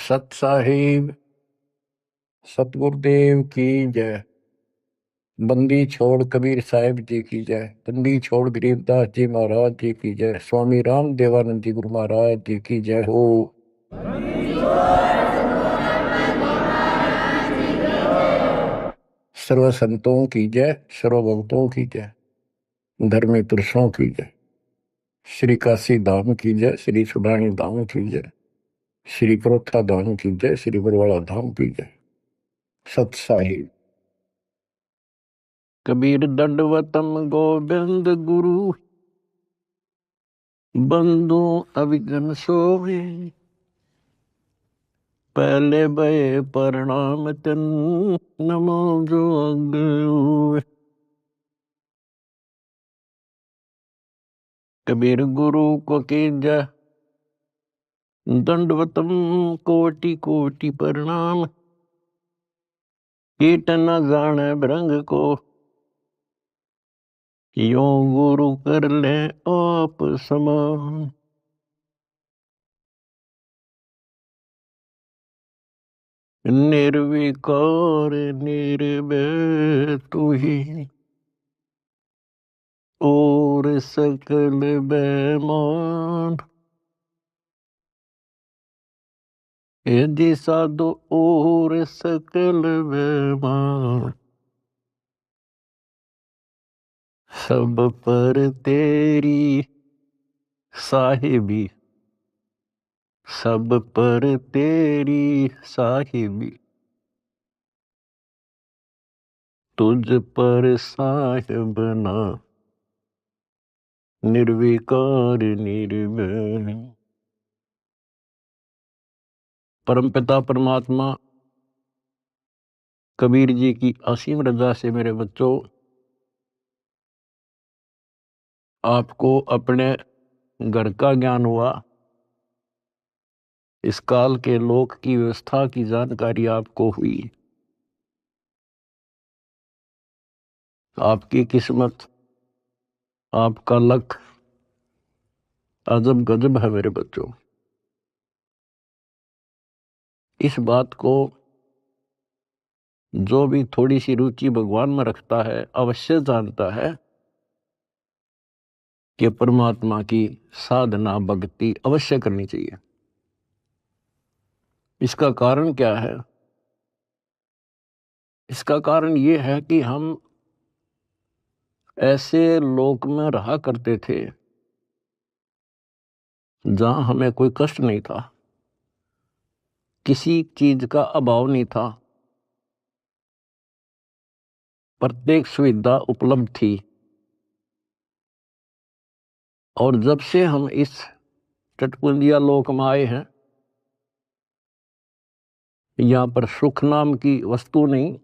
सत साहिब सतगुरुदेव की जय। बंदी छोड़ कबीर साहिब जी की जय। बंदी छोड़ गरीबदास जी महाराज जी की जय। स्वामी राम देवानंद जी गुरु महाराज जी की जय हो। सर्व संतों की जय, सर्व भक्तों की जय, धर्मी पुरुषों की जय। श्री काशी धाम की जय, श्री सुडानी धाम की जय, श्री प्रोथा धाम की जय, श्री बरवाड़ा धाम की जय। सत साहिब। कबीर दंडवतम गोविंद गुरु, बंधु अविघ्न सोवे। पहले भय प्रणाम तन, नमो जो अग्र। कबीर गुरु को कीजय दंडवतम, कोटि कोटि प्रणाम। कीट न जाने भृंग को, यो गुरु कर ले आप समान। निर्विकार निर्भय तू ही, और सकल बेमान। यदि साधु और सकल बेमान, सब पर तेरी साहिबी, सब पर तेरी साहिबी। तुझ पर साहिब ना, निर्विकार निर्भय। परमपिता परमात्मा कबीर जी की असीम रजा से मेरे बच्चों, आपको अपने घर का ज्ञान हुआ। इस काल के लोक की व्यवस्था की जानकारी आपको हुई। आपकी किस्मत, आपका लक अजब गजब है मेरे बच्चों। इस बात को जो भी थोड़ी सी रुचि भगवान में रखता है अवश्य जानता है कि परमात्मा की साधना भक्ति अवश्य करनी चाहिए। इसका कारण क्या है? इसका कारण ये है कि हम ऐसे लोक में रहा करते थे जहां हमें कोई कष्ट नहीं था, किसी चीज का अभाव नहीं था, प्रत्येक सुविधा उपलब्ध थी। और जब से हम इस चटकुंदिया लोक में आए हैं, यहाँ पर सुख नाम की वस्तु नहीं,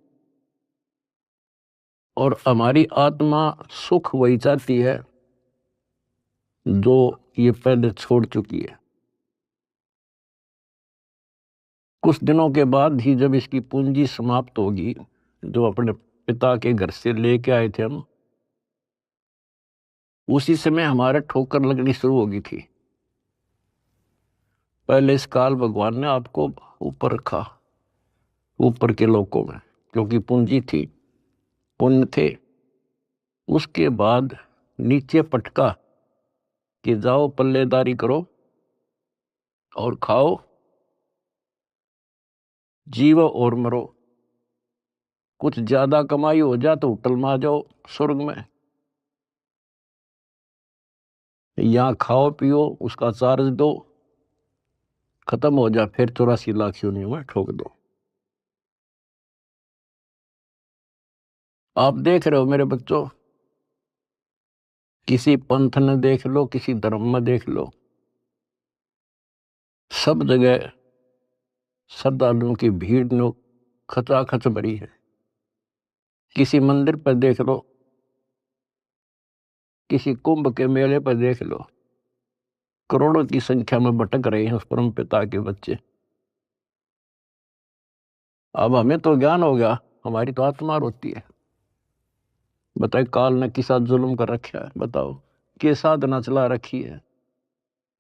और हमारी आत्मा सुख वही चाहती है जो ये पहले छोड़ चुकी है। कुछ दिनों के बाद ही जब इसकी पूंजी समाप्त होगी, जो अपने पिता के घर से लेके आए थे हम, उसी समय हमारे ठोकर लगनी शुरू होगी थी। पहले इस काल भगवान ने आपको ऊपर रखा, ऊपर के लोकों में, क्योंकि पूंजी थी, पुण्य थे। उसके बाद नीचे पटका कि जाओ पल्लेदारी करो और खाओ, जीवो और मरो। कुछ ज्यादा कमाई हो जा तो होटल में आ जाओ स्वर्ग में, यहाँ खाओ पियो, उसका चार्ज दो, खत्म हो जा, फिर 84 लाख योनियों में ठोक दो। आप देख रहे हो मेरे बच्चों, किसी पंथ ने देख लो, किसी धर्म में देख लो, सब जगह श्रद्धालुओं की भीड़ नो खचाखच भरी है। किसी मंदिर पर देख लो, किसी कुंभ के मेले पर देख लो, करोड़ों की संख्या में भटक रहे हैं उस परम पिता के बच्चे। अब हमें तो ज्ञान हो गया, हमारी तो आत्मा रोती है। बताए काल ने किसा जुल्म कर रखा है, बताओ के साधना चला रखी है।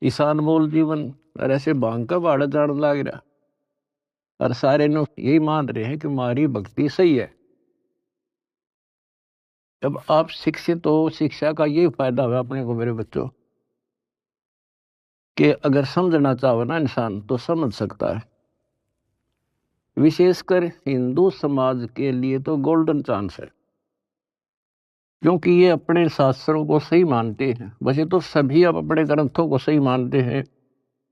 ईशान मोल जीवन और ऐसे भांग का बाड़ा जान लाग रहा। और सारे लोग यही मान रहे हैं कि हमारी भक्ति सही है। जब आप शिक्षित हो, शिक्षा का ये फायदा हुआ अपने को मेरे बच्चों, कि अगर समझना चाहो ना इंसान तो समझ सकता है। विशेषकर हिंदू समाज के लिए तो गोल्डन चांस है, क्योंकि ये अपने शास्त्रों को सही मानते हैं। वैसे तो सभी अब अपने ग्रंथों को सही मानते हैं,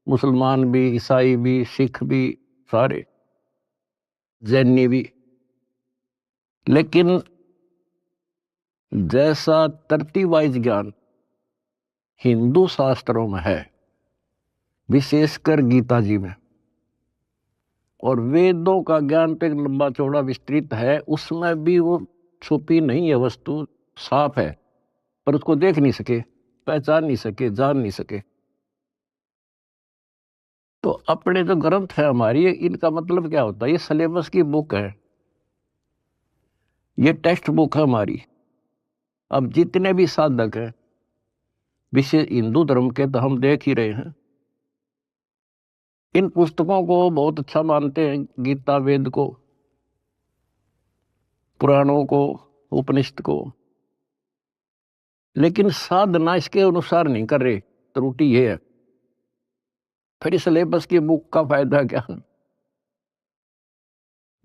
मुसलमान भी, ईसाई भी, सिख भी, सारे जैनी भी। लेकिन जैसा तरतीब वाइज ज्ञान हिंदू शास्त्रों में है, विशेषकर गीता जी में, और वेदों का ज्ञान पे लंबा चौड़ा विस्तृत है, उसमें भी वो छुपी नहीं है वस्तु, साफ है, पर उसको देख नहीं सके, पहचान नहीं सके, जान नहीं सके। तो अपने जो ग्रंथ है हमारी, इनका मतलब क्या होता है? ये सिलेबस की बुक है, ये टेक्स्ट बुक है हमारी। अब जितने भी साधक हैं विशेष हिंदू धर्म के, तो हम देख ही रहे हैं, इन पुस्तकों को बहुत अच्छा मानते हैं, गीता, वेद को, पुराणों को, उपनिषद को, लेकिन साधना इसके अनुसार नहीं कर रहे। त्रुटि ये है। फिर सिलेबस की बुक का फायदा क्या?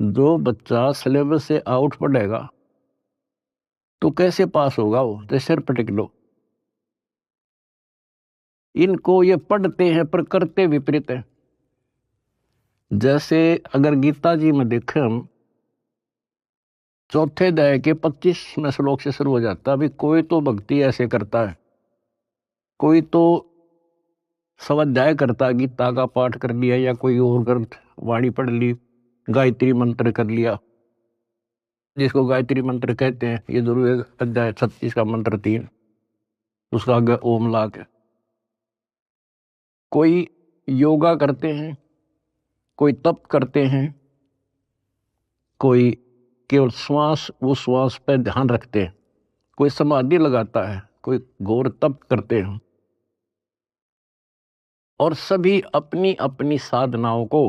जो बच्चा सिलेबस से आउट पढ़ेगा तो कैसे पास होगा? वो तो सिर पटक लो। इनको ये पढ़ते हैं पर करते विपरीत है। जैसे अगर गीता जी में देखें हम, चौथे अध्याय के 25वें श्लोक से शुरू हो जाता है। अभी कोई तो भक्ति ऐसे करता है, कोई तो स्वाध्याय करता है, गीता का पाठ कर लिया या कोई और ग्रंथ वाणी पढ़ ली, गायत्री मंत्र कर लिया, जिसको गायत्री मंत्र कहते हैं। ये जरूर अध्याय 36 का मंत्र 3, उसका आगे ओम ला के। कोई योगा करते हैं, कोई तप करते हैं, कोई केवल श्वास, वो श्वास पे ध्यान रखते हैं, कोई समाधि लगाता है, कोई घोर तप करते हैं। और सभी अपनी अपनी साधनाओं को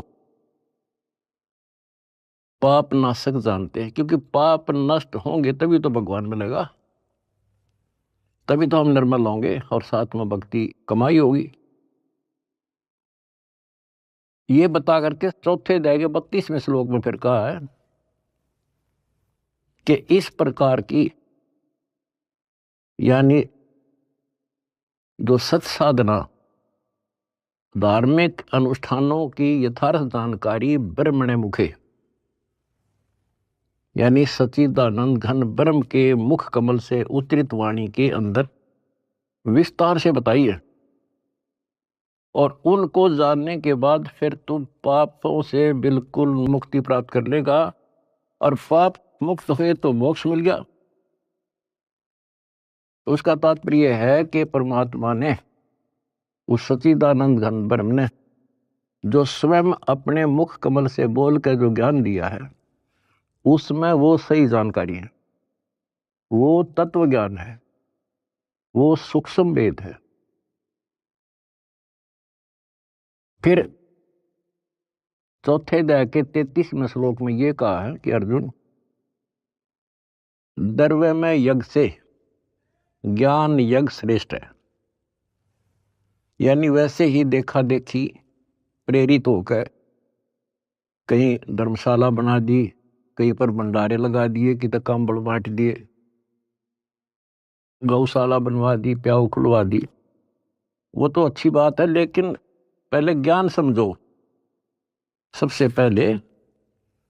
पाप नाशक जानते हैं, क्योंकि पाप नष्ट होंगे तभी तो भगवान मिलेगा, तभी तो हम निर्मल होंगे और साथ में भक्ति कमाई होगी। ये बता करके चौथे अध्याय के 32वें श्लोक में फिर कहा है कि इस प्रकार की, यानी जो सत साधना, धार्मिक अनुष्ठानों की यथार्थ जानकारी ब्रह्मणे मुखे, यानी सच्चिदानंद घन ब्रह्म के मुख कमल से उतरित वाणी के अंदर विस्तार से बताई है। और उनको जानने के बाद फिर तुम पापों से बिल्कुल मुक्ति प्राप्त कर लेगा, और पाप मुक्त हुए तो मोक्ष मिल गया। तो उसका तात्पर्य है कि परमात्मा ने, उस सच्चिदानंद घन ब्रह्म ने, जो स्वयं अपने मुख कमल से बोल कर जो ज्ञान दिया है, उसमें वो सही जानकारी है, वो तत्व ज्ञान है, वो सूक्ष्म वेद है। फिर चौथे अध्याय के 33वें श्लोक में ये कहा है कि अर्जुन, द्रव्य में यज्ञ से ज्ञान यज्ञ श्रेष्ठ है। यानी वैसे ही देखा देखी प्रेरित होकर कहीं धर्मशाला बना दी, कहीं पर भंडारे लगा दिए, कि तक कंबल बांट दिए, गौशाला बनवा दी, प्याऊ खुलवा दी, वो तो अच्छी बात है, लेकिन पहले ज्ञान समझो। सबसे पहले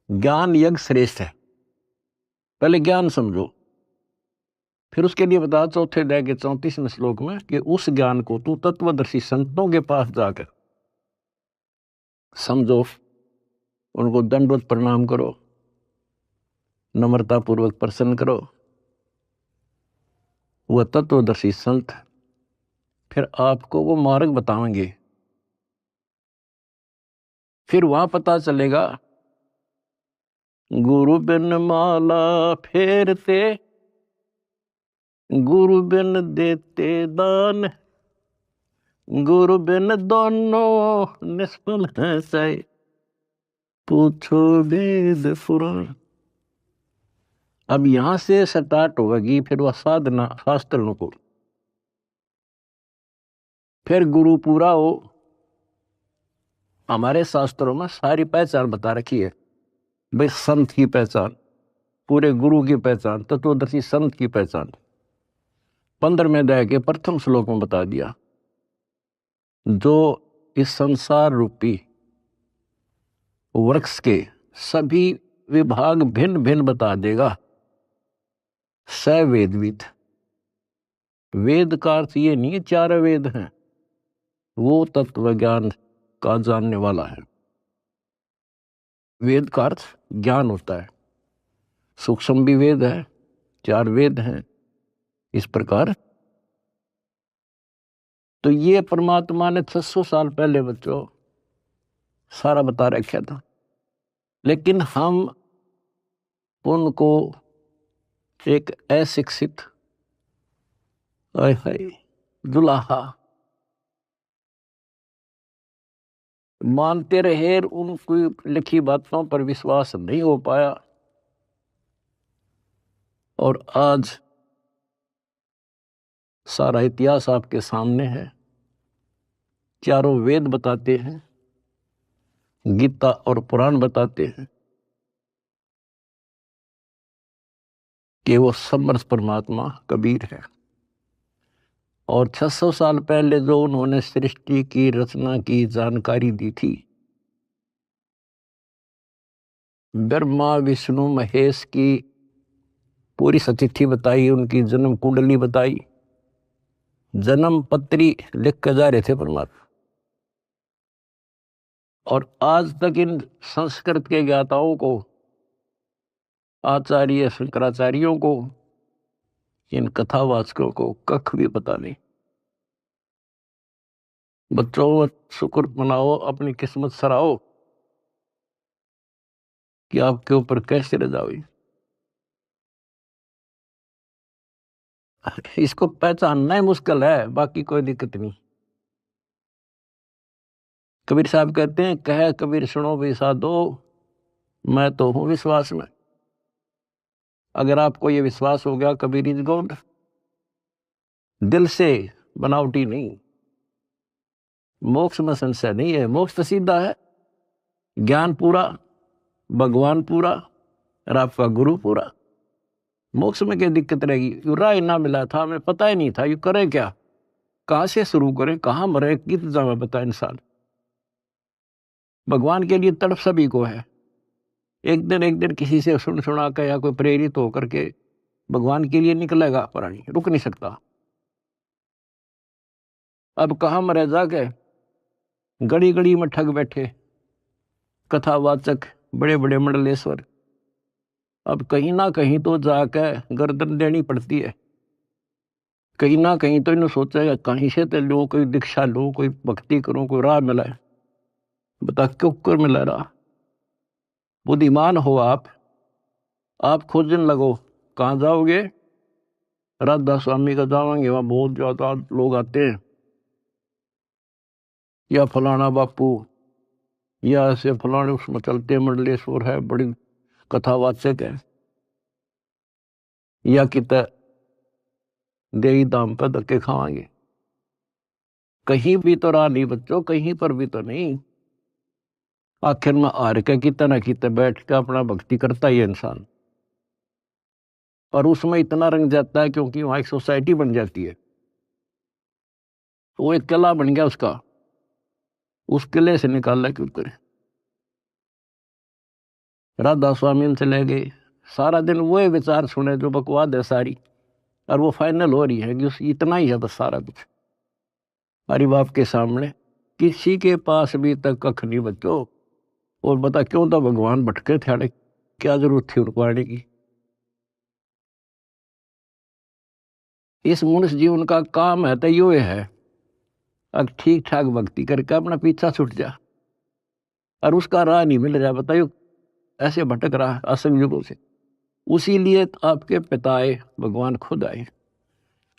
ज्ञान यज्ञ श्रेष्ठ है, पहले ज्ञान समझो। फिर उसके लिए बता चौथे अध्याय के 34वें श्लोक में कि उस ज्ञान को तू तत्वदर्शी संतों के पास जाकर समझो, उनको दंडवत प्रणाम करो, नम्रता पूर्वक प्रसन्न करो। वह तत्वदर्शी संत फिर आपको वो मार्ग बताएंगे। फिर वहां पता चलेगा, गुरु बिन माला फेरते, गुरु बिन देते दान, गुरु बिन दोनों निष्फल है सही। पूछो वेद पुराण। अब यहां से स्टार्ट होगी फिर वह साधना शास्त्रों को, फिर गुरु पूरा हो। हमारे शास्त्रों में सारी पहचान बता रखी है भाई, संत की पहचान, पूरे गुरु की पहचान, तत्वदर्शी संत की पहचान 15वें अध्याय के प्रथम श्लोक में बता दिया। जो इस संसार रूपी वृक्ष के सभी विभाग भिन्न भिन्न बता देगा, स वेदविद। वेद का अर्थ ये नहीं है चार वेद हैं, वो तत्व ज्ञान का जानने वाला है। वेद का अर्थ ज्ञान होता है, सूक्ष्म भी वेद है, चार वेद हैं इस प्रकार। तो ये परमात्मा ने 600 साल पहले बच्चों सारा बता रखा था, लेकिन हम उनको एक अशिक्षित दुलाहा मानते रहे, उनकी लिखी बातों पर विश्वास नहीं हो पाया। और आज सारा इतिहास आपके सामने है, चारों वेद बताते हैं, गीता और पुराण बताते हैं कि वो समर्थ परमात्मा कबीर है। और 600 साल पहले जो उन्होंने सृष्टि की रचना की जानकारी दी थी, ब्रह्मा विष्णु महेश की पूरी सतिथि बताई, उनकी जन्म कुंडली बताई, जन्म पत्री लिख कर जा रहे थे परमात्मा। और आज तक इन संस्कृत के ज्ञाताओं को, आचार्य शंकराचार्यों को, इन कथावाचकों को कख भी पता नहीं। बच्चों शुक्र मनाओ, अपनी किस्मत सराहो कि आपके ऊपर कैसे रजा हुई। इसको पहचानना ही मुश्किल है, बाकी कोई दिक्कत नहीं। कबीर साहब कहते हैं, कह कबीर सुनो भी साधो, मैं तो हूं विश्वास में। अगर आपको ये विश्वास हो गया कबीर इज गॉड, दिल से, बनावटी नहीं, मोक्ष में संशय नहीं है। मोक्ष तो सीधा है, ज्ञान पूरा, भगवान पूरा और आपका गुरु पूरा। मोक्ष में क्या दिक्कत रहेगी? यू राय ना मिला था, हमें पता ही नहीं था यू करें क्या, कहां से शुरू करें, कहां मरे, कित जगह बता इंसान। भगवान के लिए तड़प सभी को है। एक दिन किसी से सुन सुना कर या कोई प्रेरित होकर के भगवान के लिए निकलेगा प्राणी, रुक नहीं सकता। अब कहां मरे जाके, गड़ी गड़ी में ठग बैठे कथावाचक, बड़े बड़े मंडलेश्वर। अब कहीं ना कहीं तो जाकर गर्दन देनी पड़ती है, कहीं ना कहीं तो इन्हें सोचेगा कहीं से तो लो, कोई दीक्षा लो, कोई भक्ति करो, कोई राह मिला है। बता क्यों कर मिला रहा? बुद्धिमान हो आप खोजने लगो। कहाँ जाओगे? राधा स्वामी का जाओगे, वहां बहुत ज्यादा लोग आते हैं, या फलाना बापू, या ऐसे फलाने उसमें चलते मंडलेश्वर है, बड़ी कथावाचक है, या कित देही दाम पर धक्के खावांगे। कहीं भी तो राह नहीं बच्चों, कहीं पर भी तो नहीं। आखिर में हार के कितना ना कितना बैठ के अपना भक्ति करता ही है इंसान, और उसमें इतना रंग जाता है क्योंकि वहां एक सोसाइटी बन जाती है, वो एक किला बन गया उसका, उस किले से निकालना क्यों करे। राधा स्वामी उनसे ले गए, सारा दिन वो विचार सुने जो बकवाद है सारी, और वो फाइनल हो रही है कि उस इतना ही है बस सारा कुछ हरि बाप के सामने। किसी के पास भी तक कख नहीं बच्चों। और बता क्यों था भगवान भटके थे, क्या जरूरत थी उनको आने की? इस मनुष्य जीवन का काम है तो यो है, अब ठीक ठाक भक्ति करके अपना पीछा छूट जा, और उसका राह नहीं मिल रहा, बताइयो ऐसे भटक रहा असंग युगों से। उसी लिए आपके पिताए भगवान खुद आए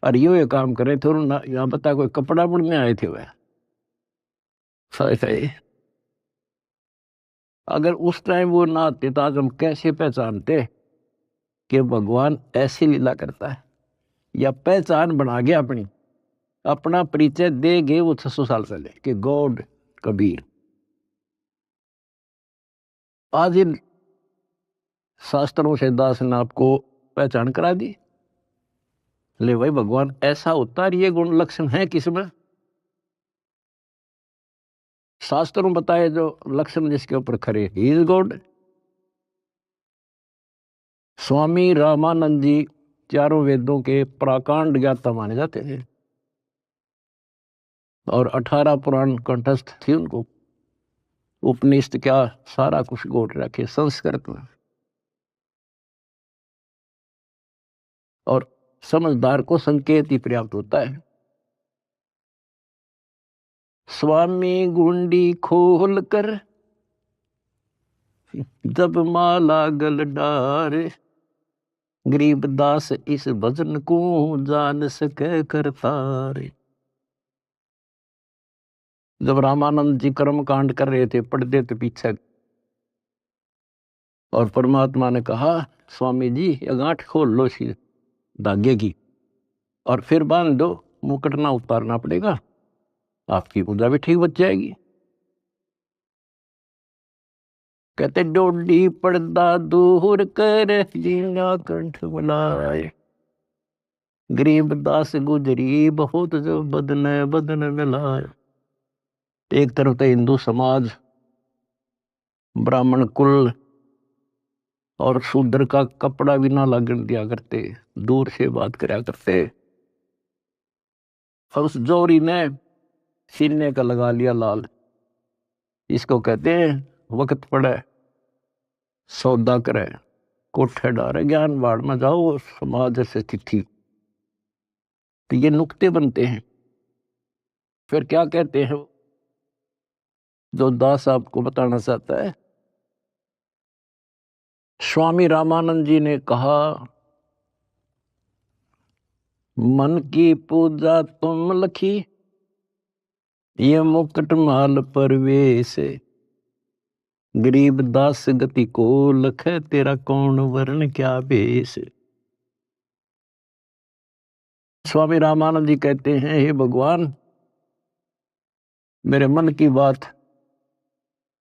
और ये काम करे थे। यहाँ बता कोई कपड़ा बुनने आए थे वह, अगर उस टाइम वो ना आते तो आज हम कैसे पहचानते कि भगवान ऐसी लीला करता है, या पहचान बना गया अपनी, अपना परिचय दे गए वो 600 साल पहले कि गॉड कबीर। आज इन शास्त्रों से दास ने आपको पहचान करा दी। ले भाई भगवान ऐसा होता है, ये गुण लक्षण है किसमें? शास्त्रों में बताए जो लक्षण जिसके ऊपर खरे, he is God. Swami Ramanand जी चारों वेदों के प्राकांड ज्ञाता माने जाते थे और 18 पुराण कंठस्थ थी उनको। उपनिषद क्या सारा कुछ गोट रखे संस्कृत में। और समझदार को संकेत ही पर्याप्त होता है। स्वामी गुंडी खोल कर जब माला गल डारे, गरीब दास इस भजन को जान सके करतारे। जब रामानंद जी कर्म कांड कर रहे थे, पढ़ते थे पीछे, और परमात्मा ने कहा स्वामी जी ये गांठ खोल लो इसी धागे की और फिर बांध दो, मुकुट ना उतारना पड़ेगा, आपकी पूजा भी ठीक बच जाएगी। कहते डोडी पर्दा दूर कर जीना कंठ बुलाए, गरीब दास गुजरी बहुत जो बदन बदन मिलाए। एक तरफ तो हिंदू समाज, ब्राह्मण कुल और शूद्र का कपड़ा भी ना लगन दिया करते, दूर से बात करा करते। और उस जोरी ने सीने का लगा लिया लाल। इसको कहते हैं वक्त पड़े सौदा करे, कोठे डारे ज्ञान बाढ़ में जाओ समाज से तिथि। तो ये नुक्ते बनते हैं। फिर क्या कहते हैं जो दास आपको बताना चाहता है? स्वामी रामानंद जी ने कहा मन की पूजा तुम लखी, ये मुकुट माल परवेश, गरीब दास गति को लख, तेरा कौन वर्ण क्या भेष। स्वामी रामानंद जी कहते हैं हे भगवान, मेरे मन की बात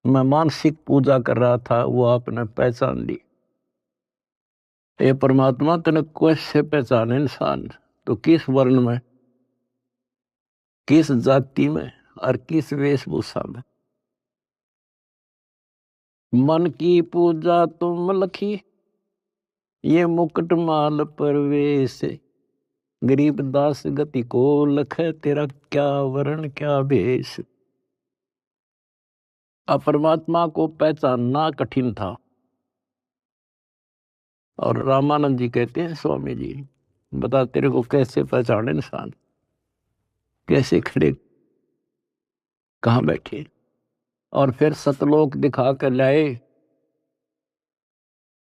मैं मानसिक पूजा कर रहा था, वो आपने पहचान ली। हे परमात्मा तने कैसे पहचाने इंसान, तो किस वर्ण में, किस जाति में और किस वेशभूषा में। मन की पूजा तुम लखी, ये मुकुट माल परवेश, गरीब दास गति को लख, तेरा क्या वर्ण क्या भेष। अब परमात्मा को पहचानना कठिन था। और रामानंद जी कहते हैं स्वामी जी बता तेरे को कैसे पहचाने इंसान, कैसे खड़े कहाँ बैठे। और फिर सतलोक दिखा कर लाए।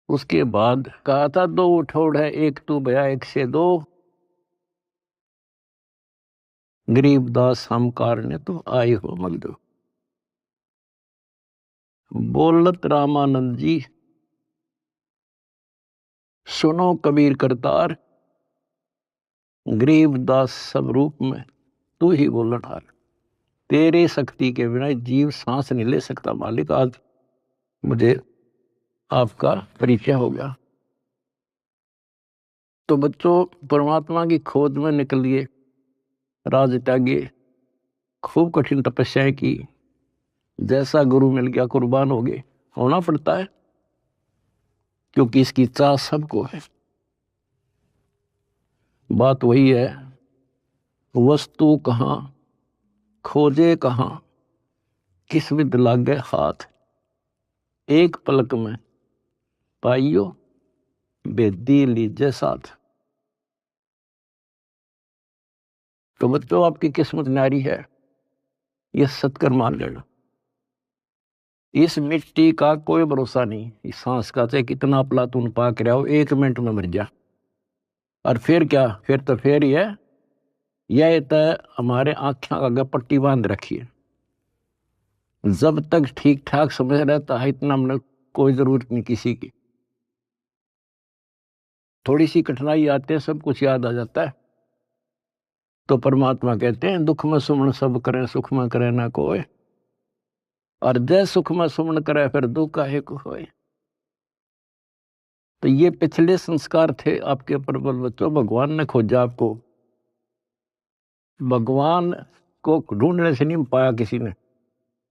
उसके बाद कहा था दो उठोड़ है, एक तू भया एक से दो, गरीब दास हम कारने तो आए हो मगदो। बोलत रामानंद जी सुनो कबीर करतार, गरीब दास सब रूप में तू ही बोलन हार। तेरे शक्ति के बिना जीव सांस नहीं ले सकता मालिक। आज मुझे आपका परिचय हो गया। तो बच्चों परमात्मा की खोज में निकलिए, राज त्यागिए, खूब कठिन तपस्याएं की, जैसा गुरु मिल गया कुर्बान हो गए, होना पड़ता है क्योंकि इसकी चाह सबको है। बात वही है, वस्तु कहाँ खोजे कहाँ, किस विद लागे हाथ, एक पलक में पाइयो बेदी लीजे साथ। तो बच्चों आपकी किस्मत न्यारी है, ये सत्कर मान लेना। इस मिट्टी का कोई भरोसा नहीं, इस सांस का चाहे कितना प्लातून पाक रहा हो, 1 मिनट में मर जा। और फिर क्या, फिर तो फिर ही है, यह तो हमारे आँखें आगे पट्टी बांध रखी है। जब तक ठीक ठाक समझ रहता है इतना हमने कोई जरूरत नहीं किसी की। थोड़ी सी कठिनाई आते हैं सब कुछ याद आ जाता है। तो परमात्मा कहते हैं दुख में सुमन सब करे सुख में करे ना कोई, और जय सुख में सुमन करे फिर दुख काहे को होए। तो ये पिछले संस्कार थे आपके प्रबल बच्चों। भगवान ने खोजा आपको, भगवान को ढूंढने से नहीं पाया किसी ने,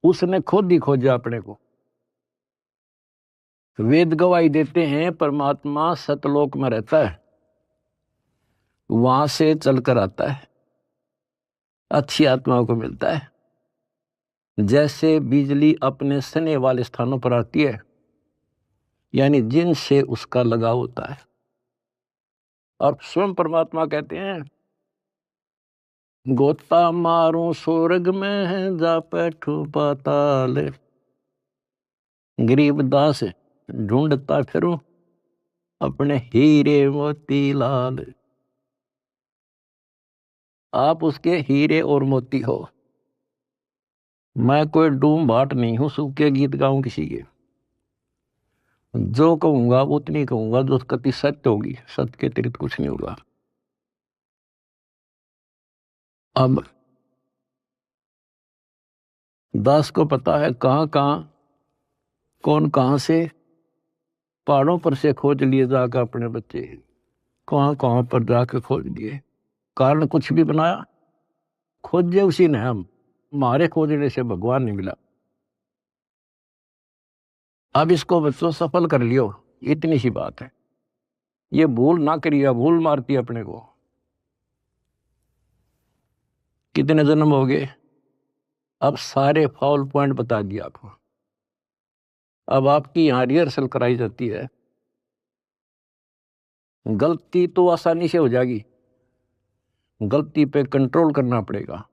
उसने खुद ही खोजा अपने को। वेद गवाही देते हैं परमात्मा सतलोक में रहता है, वहां से चलकर आता है, अच्छी आत्माओं को मिलता है। जैसे बिजली अपने सने वाले स्थानों पर आती है, यानी जिनसे उसका लगाव होता है। और स्वयं परमात्मा कहते हैं गोता मारूं स्वर्ग में जा बैठू पाताल, गरीबदास ढूंढता फिरूं अपने हीरे मोती लाल। आप उसके हीरे और मोती हो। मैं कोई डूम भाट नहीं हूं सूखे गीत गाऊं किसी के। जो कहूंगा उतनी कहूंगा जो कति सत्य होगी, सत्य के अतिरिक्त कुछ नहीं होगा। अब दास को पता है कहां कहां कौन कहां से पहाड़ों पर से खोज लिए जाकर अपने बच्चे, कहां कहां पर जाकर खोज लिए। कारण कुछ भी बनाया, खोजे उसी ने। हम हमारे खोजने से भगवान नहीं मिला। अब इसको बच्चों सफल कर लियो, इतनी सी बात है। ये भूल ना करिए, भूल मारती है अपने को। कितने जन्म हो गए, अब सारे फाउल पॉइंट बता दिया आपको। अब आपकी यहां रिहर्सल कराई जाती है। गलती तो आसानी से हो जाएगी, गलती पे कंट्रोल करना पड़ेगा।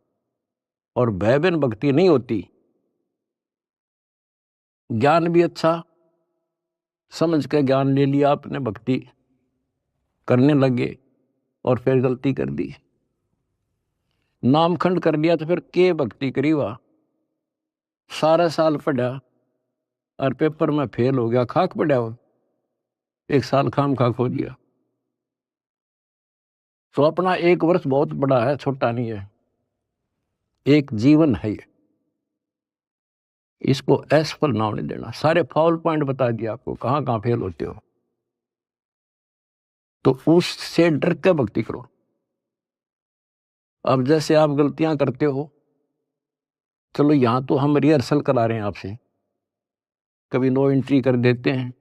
और भय बिन भक्ति नहीं होती। ज्ञान भी अच्छा समझ के ज्ञान ले लिया आपने, भक्ति करने लगे और फिर गलती कर दी, नामखंड कर लिया, तो फिर के भक्ति करी। वह सारा साल पढ़ा और पेपर में फेल हो गया, खाक पड़ा हो, एक साल खाम खा खो दिया। तो अपना एक वर्ष बहुत बड़ा है, छोटा नहीं है, एक जीवन है ये। इसको असफल नाम नहीं देना। सारे फाउल पॉइंट बता दिया आपको, कहां कहां फेल होते हो। तो उससे डर के भक्ति करो। अब जैसे आप गलतियां करते हो, चलो यहां तो हम रिहर्सल करा रहे हैं आपसे, कभी नो एंट्री कर देते हैं,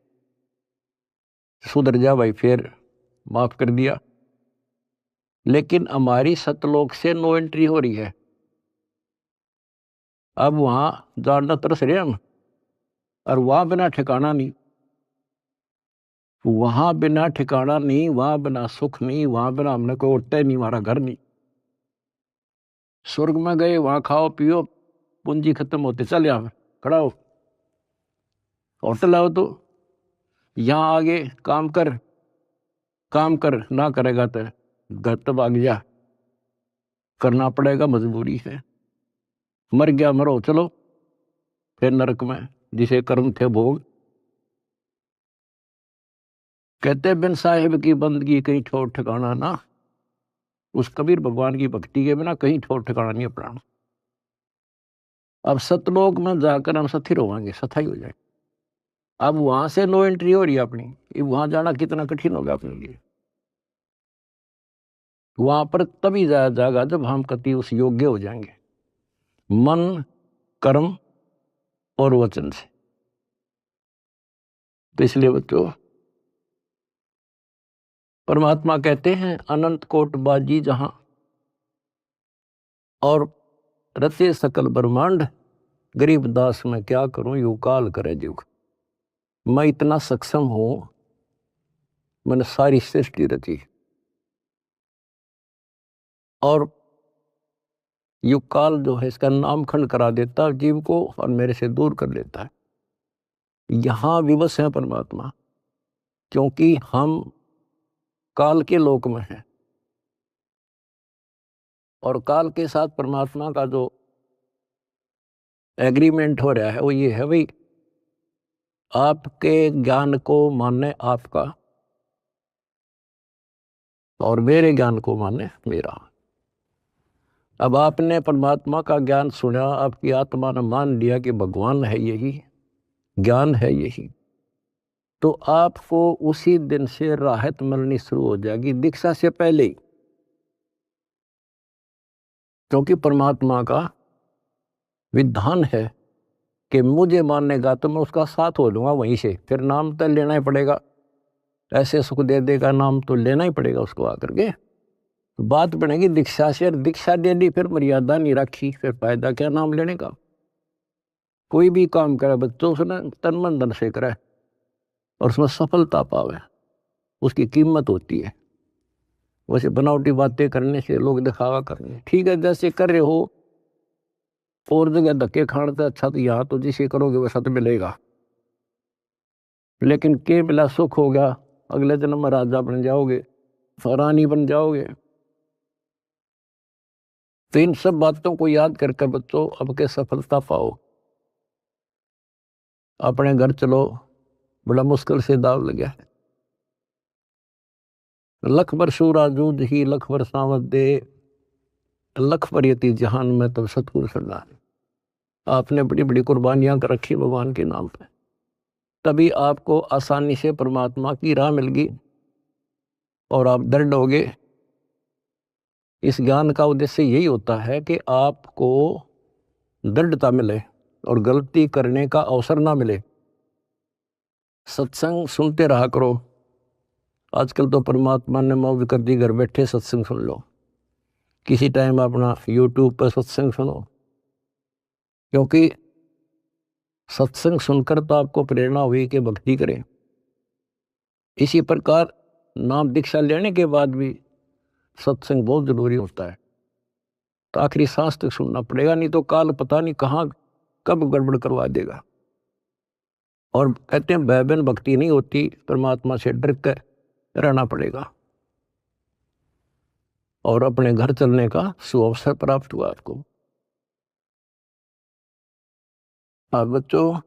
सुधर जा भाई, फिर माफ कर दिया। लेकिन हमारी सतलोक से नो एंट्री हो रही है। अब वहां जानना तरस रहे हम, और वहां बिना ठिकाना नहीं, वहां बिना ठिकाना नहीं, वहां बिना सुख नहीं, वहां बिना हमने कोई उठता ही नहीं, हमारा घर नहीं। स्वर्ग में गए, वहां खाओ पियो, पूंजी खत्म होते चल यहाँ खड़ा हो, होटल आओ तो यहाँ आगे काम कर, काम कर ना करेगा तो घर तब आग जा, करना पड़ेगा, मजबूरी है। मर गया मरो, चलो फिर नरक में जिसे कर्म थे भोग। कहते बिन साहिब की बंदगी कहीं ठोर ठिकाना ना। उस कबीर भगवान की भक्ति के बिना कहीं ठोर ठिकाना नहीं अपना। अब सतलोक में जाकर हम स्थिर होंगे, सथाई हो जाए। अब वहां से नो एंट्री हो रही है अपनी, वहां जाना कितना कठिन होगा अपने लिए। वहां पर तभी जाया जाएगा जब हम कति उस योग्य हो जाएंगे, मन कर्म और वचन से। तो इसलिए बच्चों परमात्मा कहते हैं अनंत कोट बाजी जहां और रचे सकल ब्रह्मांड, गरीब दास मैं क्या करूं यू काल करे जुग। मैं इतना सक्षम हूं, मैंने सारी सृष्टि रची और युग काल जो है इसका नामखंड करा देता है जीव को और मेरे से दूर कर लेता है। यहां विवश है परमात्मा, क्योंकि हम काल के लोक में हैं। और काल के साथ परमात्मा का जो एग्रीमेंट हो रहा है वो ये है भाई, आपके ज्ञान को माने आपका और मेरे ज्ञान को माने मेरा। अब आपने परमात्मा का ज्ञान सुना, आपकी आत्मा ने मान लिया कि भगवान है यही, ज्ञान है यही, तो आपको उसी दिन से राहत मिलनी शुरू हो जाएगी, दीक्षा से पहले ही। क्योंकि परमात्मा का विधान है कि मुझे मानेगा तो मैं उसका साथ हो लूंगा वहीं से, फिर नाम तो लेना ही पड़ेगा, ऐसे सुख दे देगा नाम तो लेना ही पड़ेगा उसको आकर के। तो बात बनेगी दीक्षा से, दीक्षा दे ली फिर मर्यादा नहीं रखी, फिर फायदा क्या नाम लेने का। कोई भी काम करे बच्चों उसने तन मन धन से करे और उसमें सफलता पावे, उसकी कीमत होती है। वैसे बनावटी बातें करने से, लोग दिखावा करने, ठीक है जैसे कर रहे हो और जगह धक्के खाने से अच्छा तो यहाँ तो जिसे करोगे वैसा तो मिलेगा, लेकिन के मिला सुख हो गया, अगले जन्म में राजा बन जाओगे, रानी बन जाओगे। तो इन सब बातों को याद करके बच्चों अब के सफलता पाओ। अपने घर चलो, बड़ा मुश्किल से दाव लगा है। लख बरसू राजूद ही लख बरसावत दे, लख बरियती जहान में तब सतगुरु सरदार। आपने बड़ी बड़ी कुर्बानियां कर रखी भगवान के नाम पे, तभी आपको आसानी से परमात्मा की राह मिल गई और आप दृढ़ हो गए। इस ज्ञान का उद्देश्य यही होता है कि आपको दृढ़ता मिले और गलती करने का अवसर ना मिले। सत्संग सुनते रहा करो। आजकल तो परमात्मा ने मौज कर दी, घर बैठे सत्संग सुन लो, किसी टाइम अपना यूट्यूब पर सत्संग सुनो, क्योंकि सत्संग सुनकर तो आपको प्रेरणा हुई कि भक्ति करें। इसी प्रकार नाम दीक्षा लेने के बाद भी सत्संग बहुत जरूरी होता है। तो आखिरी सांस तक सुनना पड़ेगा, नहीं तो काल पता नहीं कहाँ कब गड़बड़ करवा देगा। और कहते हैं भय बिन भक्ति नहीं होती, परमात्मा से डर कर रहना पड़ेगा और अपने घर चलने का सुअवसर प्राप्त हुआ आपको। अब बच्चों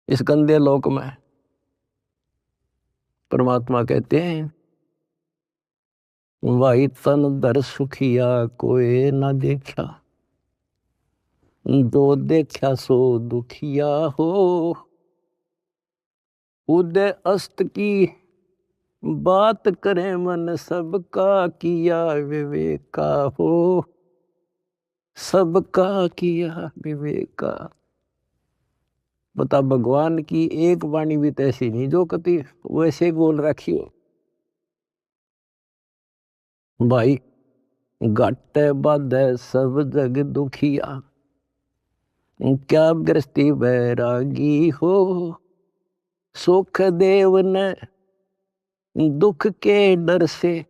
इस गंदे लोक में परमात्मा कहते हैं वाई तन दर सुखिया कोई ना देखा, दो देखा सो दुखिया हो, उदय अस्त की बात करे मन सबका किया विवेका हो, सबका किया विवेका। बता भगवान की एक वाणी भी तो ऐसी नहीं जो कति वैसे बोल रखी हो। भाई घट बाधे सब जग दुखिया, क्या गृहस्थी बैरागी हो, सुख देव ने दुख के डर से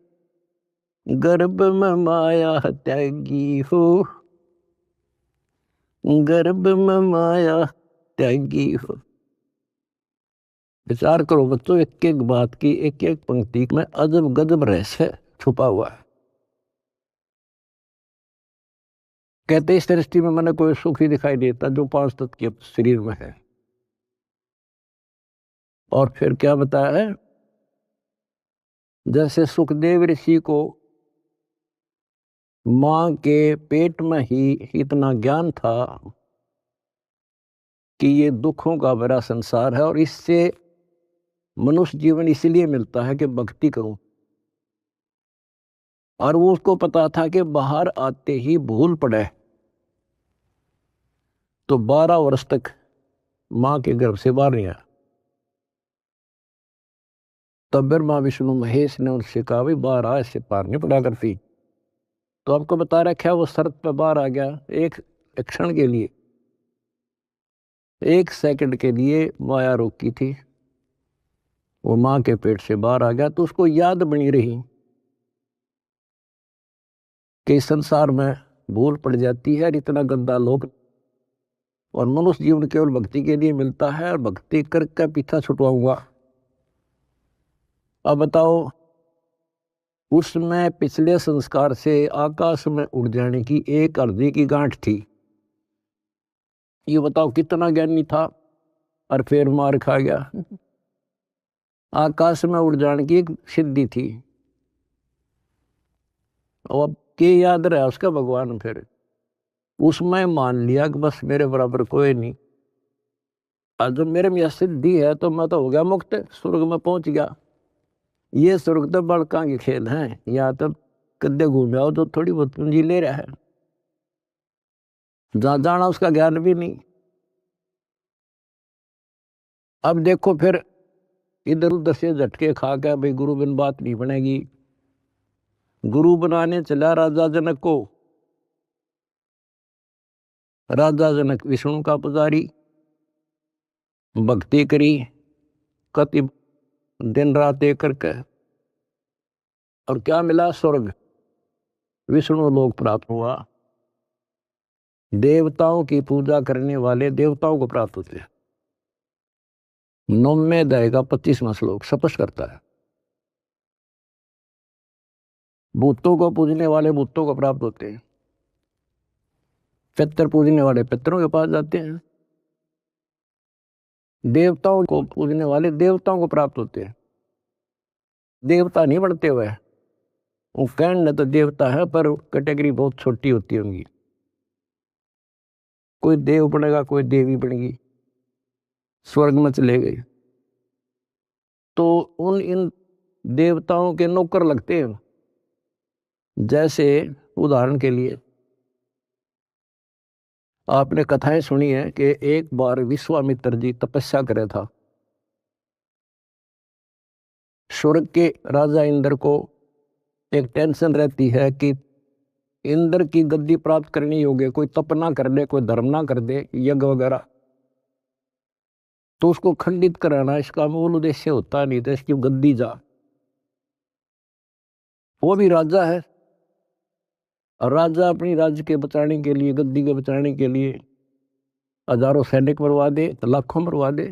गर्भ में माया त्यागी हो, गर्भ में माया त्यागी हो। विचार करो बच्चों, एक एक बात की, एक एक पंक्ति में अजब गजब रहस्य छुपा हुआ है। कहते इस दृष्टि में मैंने कोई सुख ही दिखाई देता जो 5 तत्व के शरीर में है। और फिर क्या बताया है, जैसे सुखदेव ऋषि को मां के पेट में ही इतना ज्ञान था कि ये दुखों का भरा संसार है और इससे मनुष्य जीवन इसलिए मिलता है कि भक्ति करूं, और वो उसको पता था कि बाहर आते ही भूल पड़े तो 12 वर्ष तक मां के गर्भ से बाहर नहीं आया। तब ब्रह्मा विष्णु महेश ने उनसे कहा भाई बाहर आ, इससे पार नहीं पड़ा करती। तो आपको बता रखा है वो शर्त पे बाहर आ गया, एक क्षण के लिए, 1 सेकंड के लिए माया रोकी थी, वो मां के पेट से बाहर आ गया। तो उसको याद बनी रही कि संसार में भूल पड़ जाती है, इतना गंदा लोग, और मनुष्य जीवन केवल भक्ति के लिए मिलता है और भक्ति करके पीछा छुटवाऊंगा। अब बताओ, उसमें पिछले संस्कार से आकाश में उड़ जाने की एक अर्जी की गांठ थी, ये बताओ कितना ज्ञानी था और फिर मार खा गया। आकाश में उड़ जाने की एक सिद्धि थी, और अब के याद रहा उसका भगवान, फिर उसमें मान लिया कि बस मेरे बराबर कोई नहीं। आज जब मेरे में यह सिद्धि है तो मैं तो हो गया मुक्त, स्वर्ग में पहुंच गया। ये स्वर्ग तो बड़का के खेल हैं, यहाँ तो कद्दे घूम आओ तो थोड़ी बहुत पूंजी ले रहा है, जहां जाना उसका ज्ञान भी नहीं। अब देखो फिर इधर उधर से झटके खा के भाई गुरु बिन बात नहीं बनेगी, गुरु बनाने चला राजा जनक को। राजा जनक विष्णु का पुजारी, भक्ति करी कति दिन रात एक करके, और क्या मिला? स्वर्ग, विष्णु लोक प्राप्त हुआ। देवताओं की पूजा करने वाले देवताओं को प्राप्त होते हैं। 9वें अध्याय का 25वां श्लोक स्पष्ट करता है। भूतों को पूजने वाले भूतों को प्राप्त होते हैं, पितर पूजने वाले पितरों के पास जाते हैं, देवताओं को पूजने वाले देवताओं को प्राप्त होते हैं। देवता नहीं बनते हुए, वो कहने तो देवता है पर कैटेगरी बहुत छोटी होती है उनकी। कोई देव बनेगा, कोई देवी बनेगी, स्वर्ग में चले गए तो उन इन देवताओं के नौकर लगते हैं। जैसे उदाहरण के लिए आपने कथाएं सुनी है कि एक बार विश्वामित्र जी तपस्या करे था। स्वर्ग के राजा इंद्र को एक टेंशन रहती है कि इंद्र की गद्दी प्राप्त करनी होगी, कोई तप ना कर दे, कोई धर्म ना कर दे, यज्ञ वगैरह, तो उसको खंडित कराना इसका मूल उद्देश्य होता नहीं था, इसकी गद्दी जा। वो भी राजा है, और राजा अपनी राज्य के बचाने के लिए, गद्दी के बचाने के लिए हजारों सैनिक मरवा दे, लाखों मरवा दे।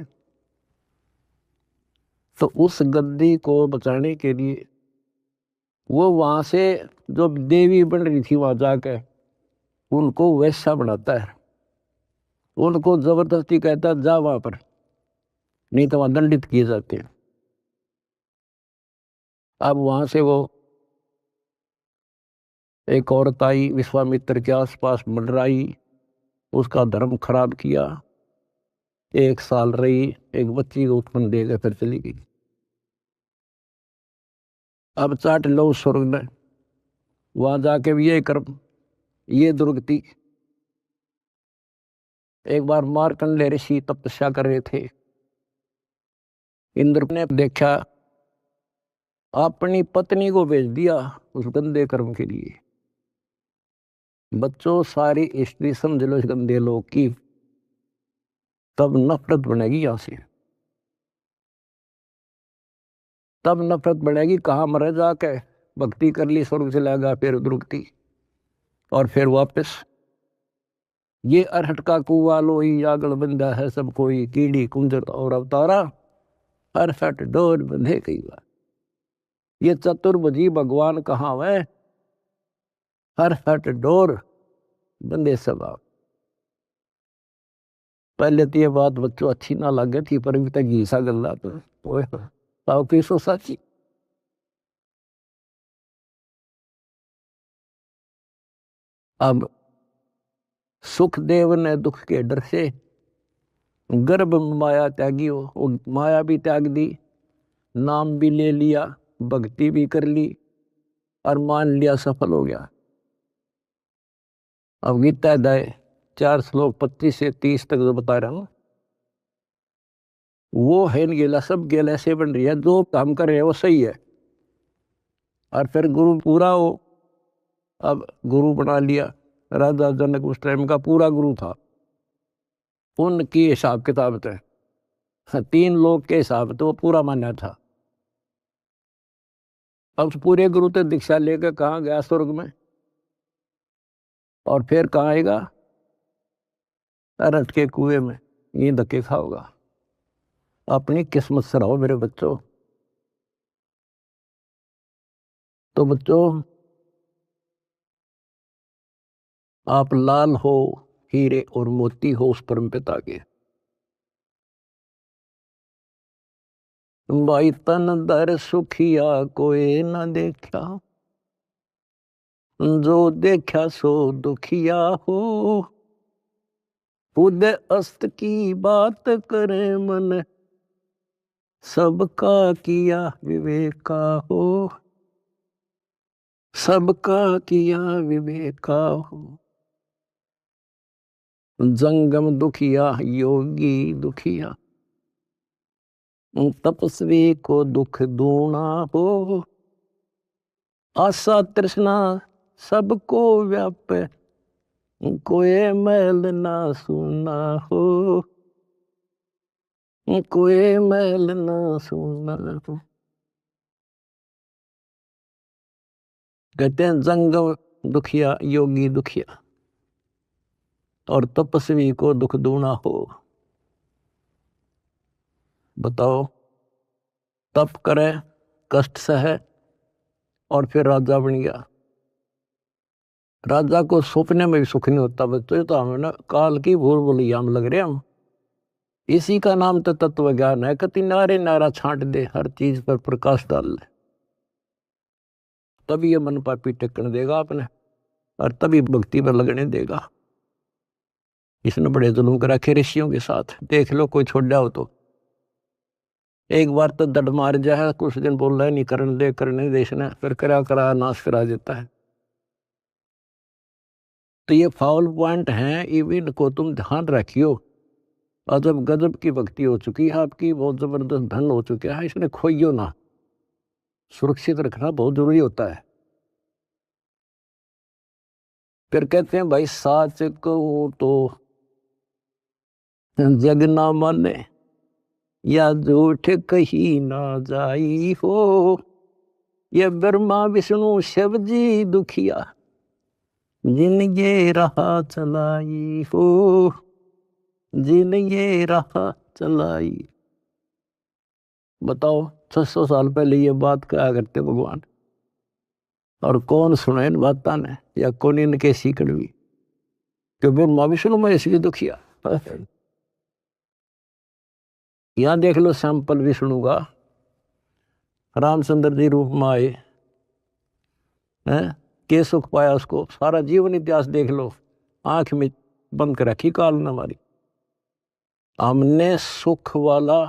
तो उस गद्दी को बचाने के लिए वो वहां से जो देवी बन रही थी वहां जाकर उनको वैसा बनाता है, उनको जबरदस्ती कहता है जा वहां पर, नहीं तो वहां दंडित किए जाते हैं। अब वहां से वो एक औरत आई, विश्वामित्र के आसपास मंडराई, उसका धर्म खराब किया, 1 साल रही, एक बच्ची को उत्पन्न देकर फिर चली गई। अब चाट लो स्वर्ग ने, वहां जाके भी ये कर्म, ये दुर्गति। एक बार मार्कंडेय ऋषि तपस्या कर रहे थे, इंद्र ने देखा, अपनी पत्नी को भेज दिया उस गंदे कर्म के लिए। बच्चों सारी स्त्री समझ लो इस गंदे लोग की, तब नफरत बनेगी यहां से, तब नफरत बढ़ेगी। कहाँ मरे जाके, भक्ति कर ली स्वर्ग चला गया, फिर दुर्गति, और फिर वापस ये अरहट का कुआ लोई आगल बंदा है सब कोई, कीड़ी कुंजर और अवतारा, अरहट डोर बंधे कई बार। ये चतुर्भुजी भगवान कहाँ है? अरहट डोर बंदे सब आप। पहले तो ये बात बच्चों अच्छी ना लगे थी, पर अभी तक घीसा गल्ला तो की सो साची। अब सुखदेव ने दुख के डर से गर्भ में माया त्यागी हो, वो माया भी त्याग दी, नाम भी ले लिया, भक्ति भी कर ली, और मान लिया सफल हो गया। अब गीता अध्याय 4 श्लोक 25 से 30 तक जो बता रहा हूं, वो है गेला, सब गेल ऐसे बन रही है, जो काम कर रहे हैं वो सही है, और फिर गुरु पूरा हो। अब गुरु बना लिया, राजा जनक उस टाइम का पूरा गुरु था, उनकी हिसाब किताब थे, 3 लोग के हिसाब तो वो पूरा मान्या था। अब उस पूरे गुरु तो दीक्षा लेकर कहाँ गया? स्वर्ग में। और फिर कहाँ आएगा? अरहट के कुएं में ये धक्के खाओगा। अपनी किस्मत से रहो मेरे बच्चों। तो बच्चों, आप लाल हो, हीरे और मोती हो उस परम पिता के। भाई तन दर सुखिया कोई न देखा, जो देखा सो दुखिया हो। उदय अस्त की बात करे मन, सबका किया विवेका हो। सबका किया विवेका हो। जंगम दुखिया योगी दुखिया, तपस्वी को दुख दूना हो। आशा तृष्णा सबको व्यापे, कोई मैल ना सुना हो। कोई मैल ना सुना हो। कहते हैं जंगम दुखिया योगी दुखिया और तपस्वी को दुख दूना हो। बताओ, तप करे, कष्ट सहे और फिर राजा बन गया। राजा को सपने में भी सुख नहीं होता। बच्चों ये तो हमें ना काल की भूल भुलैया में लग रहे हम। इसी का नाम तो तत्व ज्ञान है। कति नारे नारा छांट दे, हर चीज पर प्रकाश डाल ले, तभी ये मन पापी टेकने देगा आपने, और तभी भक्ति पर लगने देगा। इसने बड़े जुल्म कर रखे ऋषियों के साथ। देख लो कोई छोड़ जाओ तो एक बार तो दड मार जाए, कुछ दिन बोल रहा है नहीं करने देश ने, फिर करा नाश करा देता है। तो ये फाउल पॉइंट हैं, इवन को तुम ध्यान रखियो। अजब गजब की भक्ति हो चुकी है आपकी, बहुत जबरदस्त धन हो चुका है, इसने खोइयो ना। सुरक्षित रखना बहुत जरूरी होता है। फिर कहते हैं भाई साच कहूं तो जग ना माने, या झूठ कही ना जाई हो। ये ब्रह्मा विष्णु शिव जी दुखिया, जिन ये राह चलाई हो। जिन ये राह चलाई। बताओ 600 साल पहले ये बात क्या करते भगवान, और कौन सुने इन बातों ने, या कौन इनके सीखड़ भी कि ब्रह्मा विष्णु में इसकी दुखिया। यहां देख लो सैंपल विष्णु का, रामचंद्र जी रूप में आए हैं, के सुख पाया उसको। सारा जीवन इतिहास देख लो, आंख में बंद कर रखी काल ने हमारी। हमने सुख वाला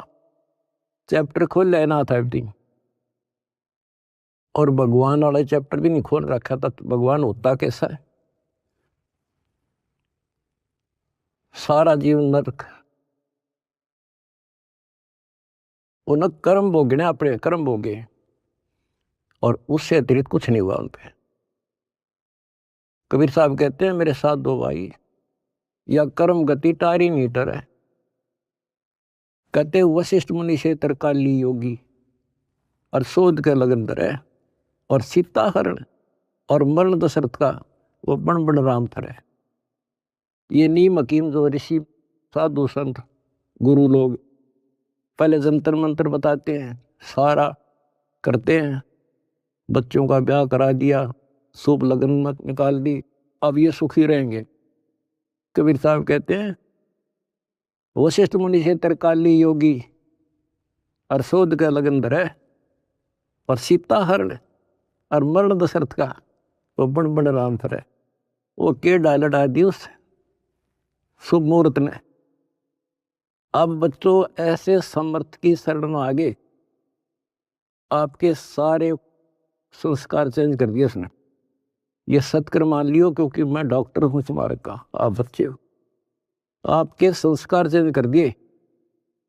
चैप्टर खोल लेना था एवरीथिंग, और भगवान वाला चैप्टर भी नहीं खोल रखा था। तो भगवान होता कैसा है? सारा जीवन नरक, उन कर्म भोगने, अपने कर्म भोगे, और उससे अतिरिक्त कुछ नहीं हुआ उन पे। कबीर साहब कहते हैं मेरे साथ दो भाई, या कर्म गति टारी मीटर है। कहते वशिष्ठ मुनि से तरकाली योगी, और शोध के लगन धरे, और सीता हरण और मरण दशरथ का वो बण बण राम थरे। ये नीम हकीम जो ऋषि साधु संत गुरु लोग पहले जंतर मंत्र बताते हैं, सारा करते हैं, बच्चों का ब्याह करा दिया, शुभ लगन मत निकाल दी, अब ये सुखी रहेंगे। कबीर साहब कहते हैं वशिष्ठ मुनि से तरकाली योगी, और शोध का लगन धरे, और सीता हरण और मरण दशरथ का वो बण बण राम थरे। वो के डाल दी उस शुभ मुहूर्त ने। अब बच्चों ऐसे समर्थ की शरण में आगे आपके सारे संस्कार चेंज कर दिए उसने। ये सत्कर मान लियो, क्योंकि मैं डॉक्टर हूं तुम्हारे का, आप बच्चे हो। आपके संस्कार चेंज कर दिए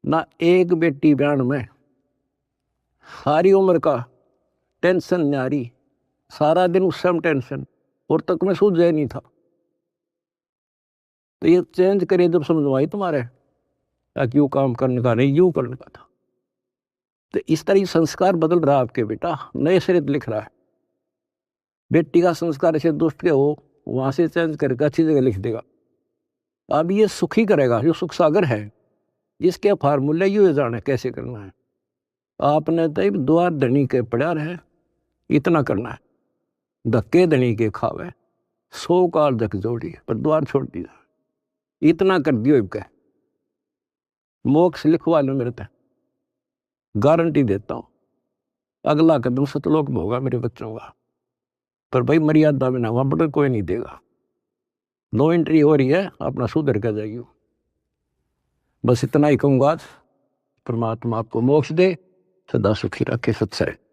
ना। एक बेटी ब्यान में सारी उम्र का टेंशन न्यारी, सारा दिन उस समय टेंशन, और तक में सूझ जाए नहीं था। तो ये चेंज करे जब समझवाई तुम्हारे, क्यों काम करने का नहीं, यूं करने का था। तो इस तरह संस्कार बदल रहा आपके बेटा, नए सिरे लिख रहा है। बेटी का संस्कार ऐसे दुष्ट के हो, वहां से चेंज करके अच्छी जगह लिख देगा। अब ये सुखी करेगा, जो सुख सागर है, जिसके फार्मूले यू जाने कैसे करना है। आपने तो द्वार धनी के पड़ा रहे, इतना करना है। धक्के धनी के खावे, 100 काल धक जोड़ी, पर द्वार छोड़ दिया। इतना कर दियो इनका, मोक्ष लिखवा लो मेरे तक, गारंटी देता हूं। अगला कदम सतलोक में होगा मेरे बच्चों का, पर भाई मर्यादा में ना, वहां बड़ा कोई नहीं देगा। नो एंट्री हो रही है, अपना सुधर कर जाइयो। बस इतना ही कहूंगा। परमात्मा आपको मोक्ष दे, सदा सुखी रखे। सत्संग।